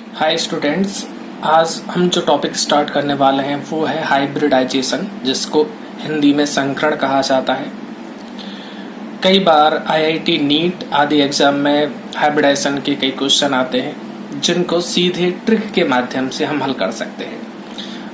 Hi students, आज हम जो टॉपिक स्टार्ट करने वाले हैं वो है हाइब्रिडाइजेशन, जिसको हिंदी में संकरण कहा जाता है। कई बार आईआईटी नीट आदि एग्जाम में हाइब्रिडाइजेशन के कई क्वेश्चन आते हैं जिनको सीधे ट्रिक के माध्यम से हम हल कर सकते हैं।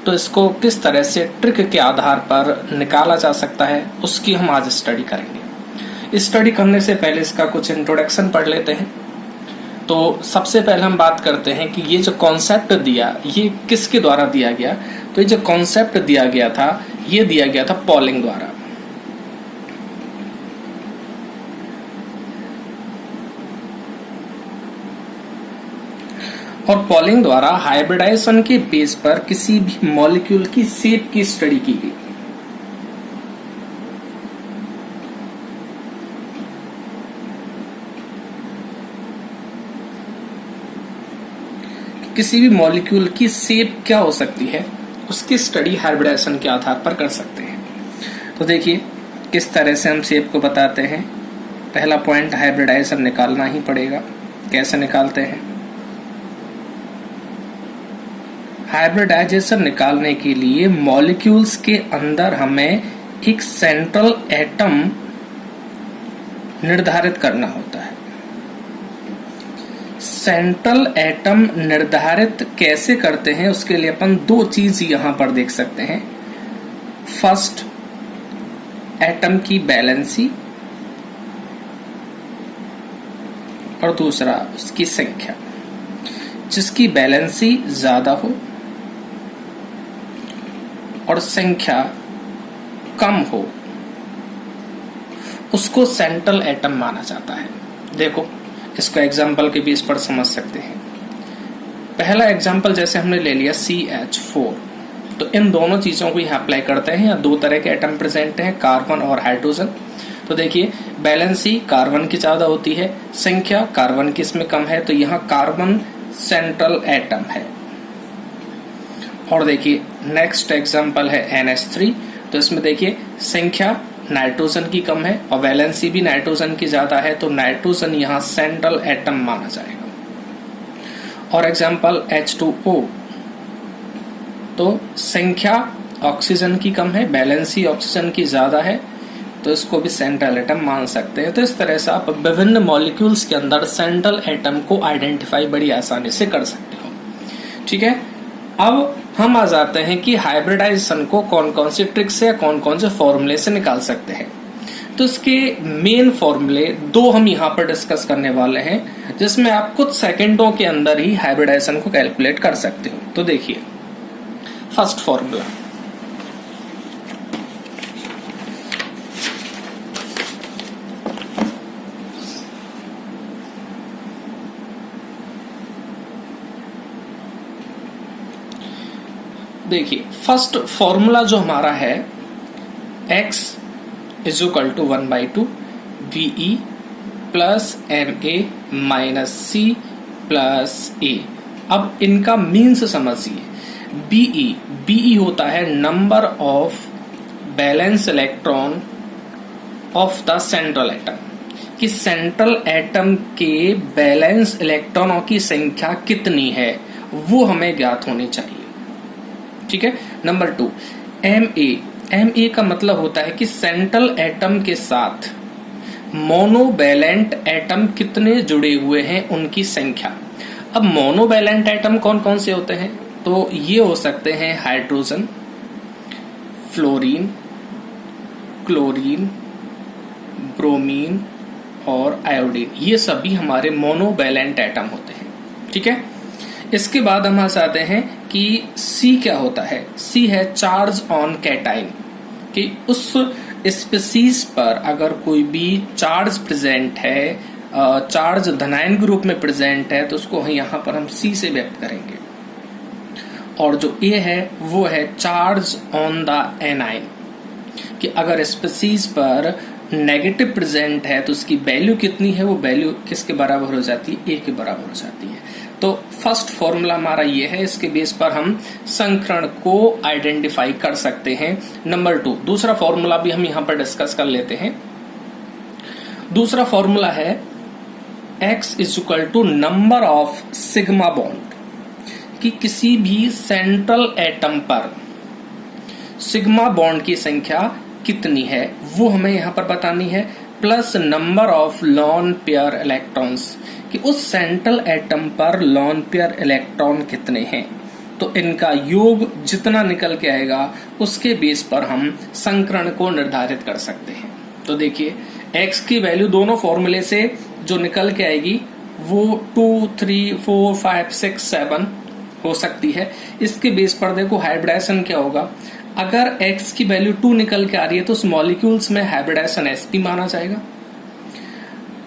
तो इसको किस तरह से ट्रिक के आधार पर निकाला जा सकता है उसकी हम आज स्टडी करेंगे। स्टडी करने से पहले इसका कुछ इंट्रोडक्शन पढ़ लेते हैं। तो सबसे पहले हम बात करते हैं कि ये जो कॉन्सेप्ट दिया ये किसके द्वारा दिया गया। तो ये जो कॉन्सेप्ट दिया गया था ये दिया गया था पॉलिंग द्वारा। और पॉलिंग द्वारा हाइब्रिडाइजेशन के बेस पर किसी भी मॉलिक्यूल की शेप की स्टडी की गई। किसी भी मॉलिक्यूल की शेप क्या हो सकती है उसकी स्टडी हाइब्रिडाइजेशन के आधार पर कर सकते हैं। तो देखिए किस तरह से हम शेप को बताते हैं। पहला पॉइंट, हाइब्रिडाइजेशन निकालना ही पड़ेगा। कैसे निकालते हैं? हाइब्रिडाइजेशन निकालने के लिए मॉलिक्यूल्स के अंदर हमें एक सेंट्रल एटम निर्धारित करना होता है। सेंट्रल एटम निर्धारित कैसे करते हैं उसके लिए अपन दो चीज यहां पर देख सकते हैं। फर्स्ट, एटम की वैलेंसी और दूसरा उसकी संख्या। जिसकी वैलेंसी ज्यादा हो और संख्या कम हो उसको सेंट्रल एटम माना जाता है। देखो इसको एग्जाम्पल के बेस पर समझ सकते हैं। पहला एग्जाम्पल जैसे हमने ले लिया CH4। तो इन दोनों चीजों को यहाँ अप्लाई करते हैं। यहाँ दो तरह के एटम प्रेजेंट हैं, कार्बन और हाइड्रोजन। तो देखिए बैलेंसी कार्बन की ज्यादा होती है, संख्या कार्बन की इसमें कम है, तो यहाँ कार्बन सेंट्रल एटम है। और देखिए नेक्स्ट एग्जाम्पल है NH3। तो इसमें देखिए संख्या नाइट्रोजन की कम है और वैलेंसी भी नाइट्रोजन की ज्यादा है, तो नाइट्रोजन यहाँ सेंट्रल एटम माना जाएगा। और एग्जांपल H2O। तो संख्या ऑक्सीजन की कम है, वैलेंसी ऑक्सीजन की ज्यादा है, तो इसको भी सेंट्रल एटम मान सकते हैं। तो इस तरह से आप विभिन्न मॉलिक्यूल्स के अंदर सेंट्रल एटम को आइडेंटिफाई बड़ी आसानी से कर सकते हो। ठीक है, अब हम आ जाते हैं कि हाइब्रिडाइजेशन को कौन कौन से ट्रिक से या कौन कौन से फॉर्मूले से निकाल सकते हैं। तो इसके मेन फॉर्मूले दो हम यहाँ पर डिस्कस करने वाले हैं, जिसमें आप कुछ सेकंडों के अंदर ही हाइब्रिडाइजेशन को कैलकुलेट कर सकते हो। तो देखिए फर्स्ट फॉर्मूला, देखिए फर्स्ट फॉर्मूला जो हमारा है X = 1/2 VE + MA - C + A। अब इनका मीन्स समझिए। BE होता है number of balance electron of the central atom, कि सेंट्रल एटम के बैलेंस इलेक्ट्रॉनों की संख्या कितनी है वो हमें ज्ञात होनी चाहिए। ठीक है। नंबर 2, MA का मतलब होता है कि सेंट्रल एटम के साथ मोनोवैलेंट एटम कितने जुड़े हुए हैं उनकी संख्या। अब मोनोवैलेंट एटम कौन कौन से होते हैं? तो ये हो सकते हैं हाइड्रोजन, फ्लोरीन, क्लोरीन, ब्रोमीन और आयोडीन। ये सभी हमारे मोनोवैलेंट एटम होते हैं। ठीक है। इसके बाद हम आ जाते हैं कि C क्या होता है। C है चार्ज ऑन कैटाइन, कि उस स्पीसीज पर अगर कोई भी चार्ज प्रेजेंट है, चार्ज धनायन ग्रुप में प्रेजेंट है, तो उसको यहाँ पर हम C से व्यक्त करेंगे। और जो A है वो है चार्ज ऑन द एनाइन, कि अगर स्पीसीज पर नेगेटिव प्रेजेंट है तो उसकी वैल्यू कितनी है, वो वैल्यू किसके बराबर हो जाती है? A के बराबर हो जाती है। तो फर्स्ट फॉर्मूला हमारा ये है, इसके बेस पर हम संकरण को आइडेंटिफाई कर सकते हैं। नंबर 2, दूसरा फॉर्मूला भी हम यहाँ पर डिस्कस कर लेते हैं। दूसरा फॉर्मूला है X = number of sigma bond. कि किसी भी सेंट्रल एटम पर सिग्मा बॉन्ड की संख्या कितनी है वो हमें यहाँ पर बतानी है, plus number of lone pair electrons कि उस सेंट्रल एटम पर लॉन पेयर इलेक्ट्रॉन कितने हैं। तो इनका योग जितना निकल के आएगा उसके बेस पर हम संकरण को निर्धारित कर सकते हैं। तो देखिए x की वैल्यू दोनों फॉर्मूले से जो निकल के आएगी वो 2, 3, 4, 5, 6, 7 हो सकती है। इसके बेस पर देखो हाइब्रिडाइजेशन क्या होगा, अगर x की वैल्यू 2 निकल के आ रही है तो उस मॉलिक्यूल्स में हाइब्रिडाइजेशन sp माना जाएगा।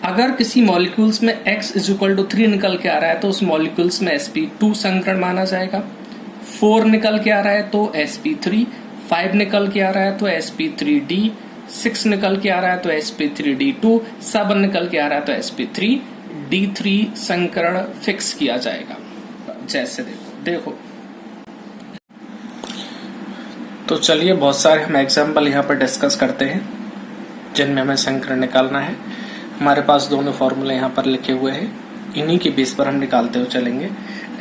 अगर किसी मॉलिक्यूल्स में x इज इक्वल टू 3 निकल के आ रहा है तो उस मॉलिक्यूल्स में sp2 संकरण माना जाएगा। 4 निकल के आ रहा है तो sp3, 5 निकल के आ रहा है तो sp3d, 6 निकल के आ रहा है तो sp3d2, 7 निकल के आ रहा है तो sp3d3 संकरण फिक्स किया जाएगा। जैसे देखो तो चलिए बहुत सारे हम एग्जाम्पल यहाँ पर डिस्कस करते हैं जिनमें हमें संकरण निकालना है। हमारे पास दोनों फॉर्मूले यहाँ पर लिखे हुए हैं, इन्हीं के बेस पर हम निकालते हुए चलेंगे।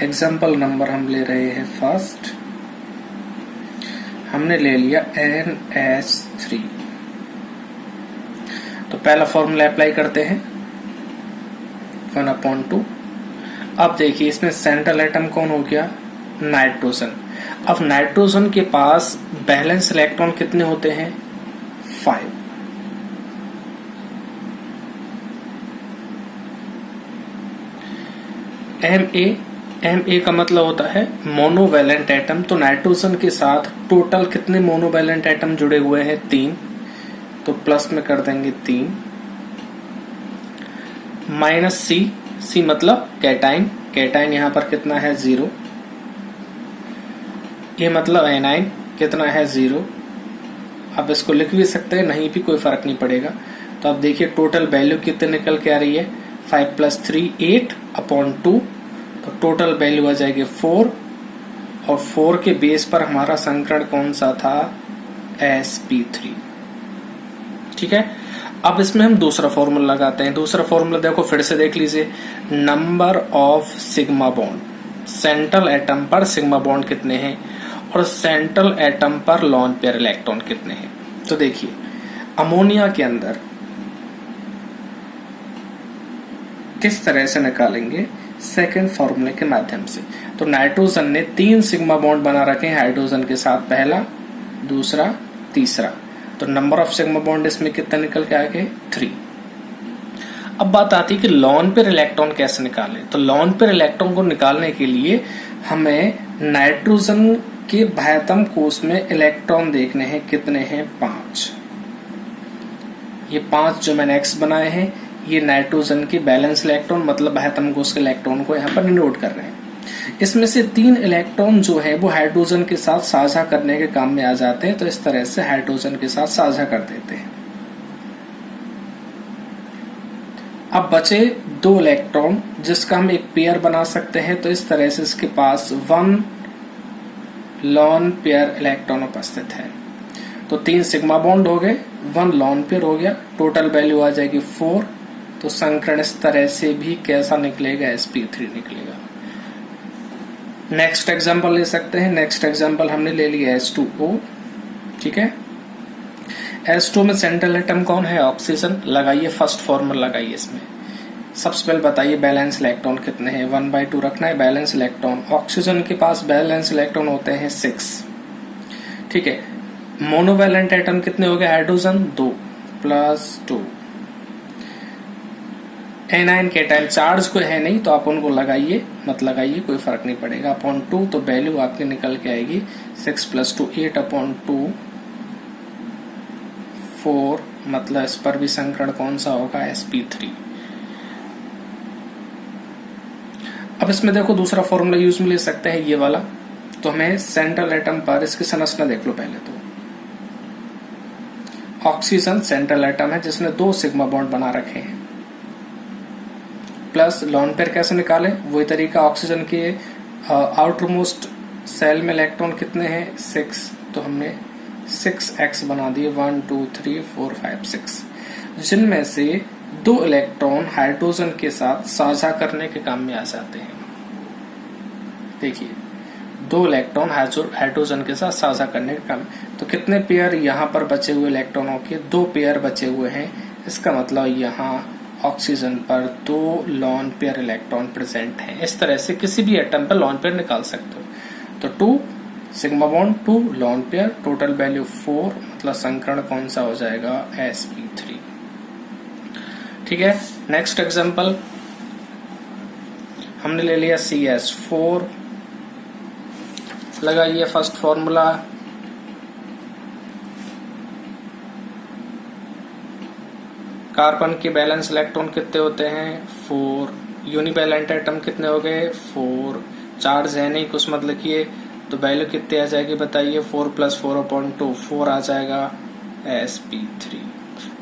एग्जाम्पल नंबर हम ले रहे हैं फर्स्ट, हमने ले लिया NH3। तो पहला फॉर्मूला अप्लाई करते हैं 1/2। अब देखिए इसमें सेंट्रल एटम कौन हो गया, नाइट्रोजन। अब नाइट्रोजन के पास बैलेंस इलेक्ट्रॉन कितने होते हैं, 5। Ma का मतलब होता है मोनोवैलेंट एटम। तो नाइट्रोजन के साथ टोटल कितने मोनोवैलेंट एटम जुड़े हुए हैं, 3। तो प्लस में कर देंगे 3 माइनस सी मतलब कैटाइन। कैटाइन यहां पर कितना है, 0। ये मतलब एनाइन कितना है, 0। अब इसको लिख भी सकते हैं, नहीं भी कोई फर्क नहीं पड़ेगा। तो अब देखिए टोटल वैल्यू कितने निकल के आ रही है, 5 + 3 8/2। तो टोटल वैल्यू आ जाएगी 4 और 4 के बेस पर हमारा संकरण कौन सा था, sp3। ठीक है। अब इसमें हम दूसरा फॉर्मूला लगाते हैं। दूसरा फॉर्मूला देखो फिर से देख लीजिए, number of sigma bond, central atom पर सिग्मा बॉन्ड कितने हैं और सेंट्रल एटम पर लॉन पेयर इलेक्ट्रॉन कितने हैं। तो देखिए अमोनिया के अंदर किस तरह से निकालेंगे, सेकेंड फॉर्मूले के माध्यम से। तो नाइट्रोजन ने 3 सिग्मा बॉन्ड बना रखे हैं हाइड्रोजन के साथ, पहला, दूसरा, तीसरा। तो नंबर ऑफ सिग्मा बॉन्ड इसमें कितना निकल के आ गए, 3। अब बात आती है कि लॉन पेयर इलेक्ट्रॉन कैसे निकालें। तो लॉन पेयर इलेक्ट्रॉन को निकालने के लिए हमें नाइट्रोजन के बाह्यतम कोश में इलेक्ट्रॉन देखने हैं, कितने हैं, 5। ये 5 जो मैंने एक्स बनाए हैं ये नाइट्रोजन के बैलेंस इलेक्ट्रॉन मतलब बाह्यतम कोश के इलेक्ट्रॉन को यहाँ पर डिनोट कर रहे हैं। इसमें से 3 इलेक्ट्रॉन जो है वो हाइड्रोजन के साथ साझा करने के काम में आ जाते हैं। तो इस तरह से हाइड्रोजन के साथ साझा कर देते हैं। अब बचे 2 इलेक्ट्रॉन जिसका हम एक पेयर बना सकते हैं। तो इस तरह से इसके पास 1 लॉन पेयर इलेक्ट्रॉन उपस्थित है। तो 3 सिग्मा बॉन्ड हो गए, 1 लॉन पेयर हो गया, टोटल वैल्यू आ जाएगी 4। तो संकरण इस तरह से भी कैसा निकलेगा, sp3 निकलेगा। नेक्स्ट एग्जांपल ले सकते हैं। नेक्स्ट एग्जांपल हमने ले लिया H2O। ठीक है, H2 में सेंट्रल एटम कौन है, ऑक्सीजन। लगाइए फर्स्ट फॉर्मूला लगाइए इसमें। सबसे पहले बताइए बैलेंस इलेक्ट्रॉन कितने हैं, 1/2 रखना है बैलेंस इलेक्ट्रॉन। ऑक्सीजन के पास बैलेंस इलेक्ट्रॉन होते हैं 6। ठीक है, मोनोवैलेंट एटम कितने हो गए, हाइड्रोजन 2 + 2। एनाइन कैटाइन चार्ज कोई है नहीं तो आप उनको लगाइए, मत लगाइए, कोई फर्क नहीं पड़ेगा, /2। तो वैल्यू आपकी निकल के आएगी 6 + 2 8/2 4। मतलब इस पर भी संकरण कौन सा होगा, sp3। अब इसमें देखो दूसरा फॉर्मूला यूज में ले सकते हैं ये वाला। तो हमें सेंट्रल एटम पर इसकी संरचना देख लो पहले। तो ऑक्सीजन सेंट्रल एटम है जिसने 2 सिग्मा बॉन्ड बना रखे हैं। प्लस लॉन पेयर कैसे निकाले, वही तरीका। ऑक्सीजन के आउटर मोस्ट सेल में इलेक्ट्रॉन कितने हैं, 6। तो हमने 6x बना दिए, 1 2 3 4 5 6, जिनमें से 2 इलेक्ट्रॉन हाइड्रोजन के साथ साझा करने के काम में आ जाते हैं। देखिए 2 इलेक्ट्रॉन हाइड्रोजन के साथ साझा करने का काम। तो कितने पेयर यहाँ पर बचे हुए इलेक्ट्रॉनों के? 2 पेयर बचे हुए हैं। इसका मतलब यहाँ ऑक्सीजन पर 2 लॉन पेयर इलेक्ट्रॉन प्रेजेंट हैं। इस तरह से किसी भी एटम पर लॉन पेयर निकाल सकते हो। तो 2 sigma bond 2 lone pair, total value 4, मतलब संकरण कौन सा हो जाएगा? sp3। ठीक है। नेक्स्ट एग्जांपल हमने ले लिया CH4। लगाइए फर्स्ट फॉर्मूला। कार्बन के बैलेंस इलेक्ट्रॉन कितने होते हैं? 4। यूनिवैलेंट एटम कितने हो गए? 4। चार्ज है नहीं, कुछ मत लिखिए, तो वैल्यू कितनी आ जाएगी बताइए? 4 + 4/2 4 आ जाएगा sp3।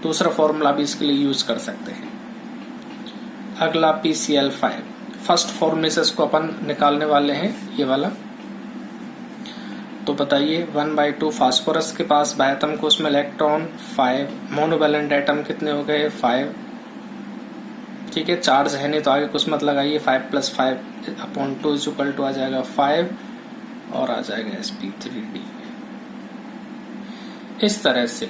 दूसरा फॉर्मूला भी इसके लिए यूज कर सकते हैं। अगला PCl5। फर्स्ट फॉर्मूले से इसको अपन निकालने वाले हैं, ये वाला। तो बताइए 1/2 फास्फोरस के पास बाह्यतम कोश में इलेक्ट्रॉन 5। मोनोवैलेंट एटम कितने हो गए? 5। ठीक है, चार्ज है नहीं तो आगे कुछ मत लगाइए। 5 + 5/2 = आ जाएगा 5 और आ जाएगा sp3d। इस तरह से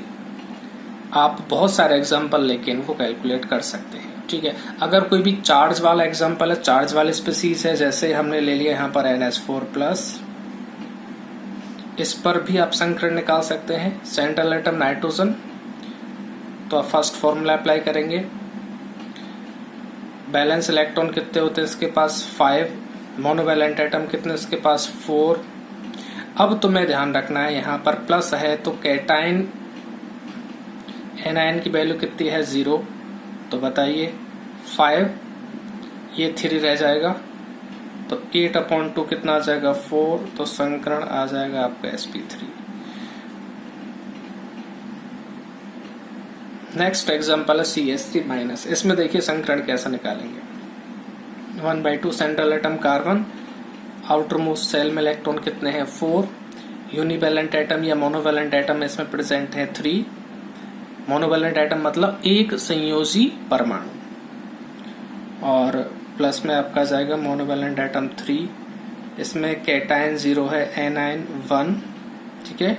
आप बहुत सारे एग्जाम्पल लेके इनको कैलकुलेट कर सकते हैं। ठीक है, अगर कोई भी चार्ज वाला एग्जाम्पल है, चार्ज वाले स्पीसीज है, जैसे हमने ले लिया यहाँ पर NH4+, इस पर भी आप संकरण निकाल सकते हैं। सेंट्रल एटम नाइट्रोजन, तो आप फर्स्ट फॉर्मूला अप्लाई करेंगे। बैलेंस इलेक्ट्रॉन कितने होते हैं इसके पास? 5। मोनोवैलेंट एटम कितने इसके पास? 4। अब तुम्हें ध्यान रखना है यहाँ पर प्लस है तो कैटाइन एनायन की वैल्यू कितनी है? 0। तो बताइए 5, ये 3 रह जाएगा, तो 8/2 कितना आ जाएगा? 4। तो संकरण आ जाएगा आपका sp3। नेक्स्ट एग्जांपल है CH3-। इसमें देखिए संकरण कैसा निकालेंगे। 1/2 central atom carbon, outermost shell में इलेक्ट्रॉन कितने हैं? 4। यूनिवैलेंट एटम या मोनोवैलेंट एटम इसमें प्रेजेंट है 3। मोनोवैलेंट एटम मतलब एक संयोजी परमाणु, और प्लस में आपका जाएगा मोनोवैलेंट एटम 3। इसमें कैटायन 0 है, एनायन 1। ठीक है,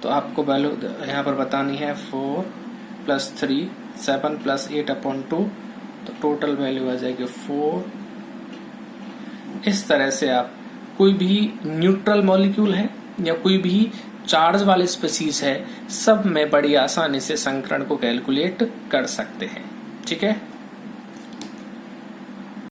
तो आपको वैल्यू यहाँ पर बतानी है 4 + 3 7 + 8/2, तो टोटल वैल्यू आ जाएगी 4। इस तरह से आप कोई भी न्यूट्रल मॉलिक्यूल है या कोई भी चार्ज वाले स्पीसीज है, सब में बड़ी आसानी से संकरण को कैलकुलेट कर सकते हैं। ठीक है।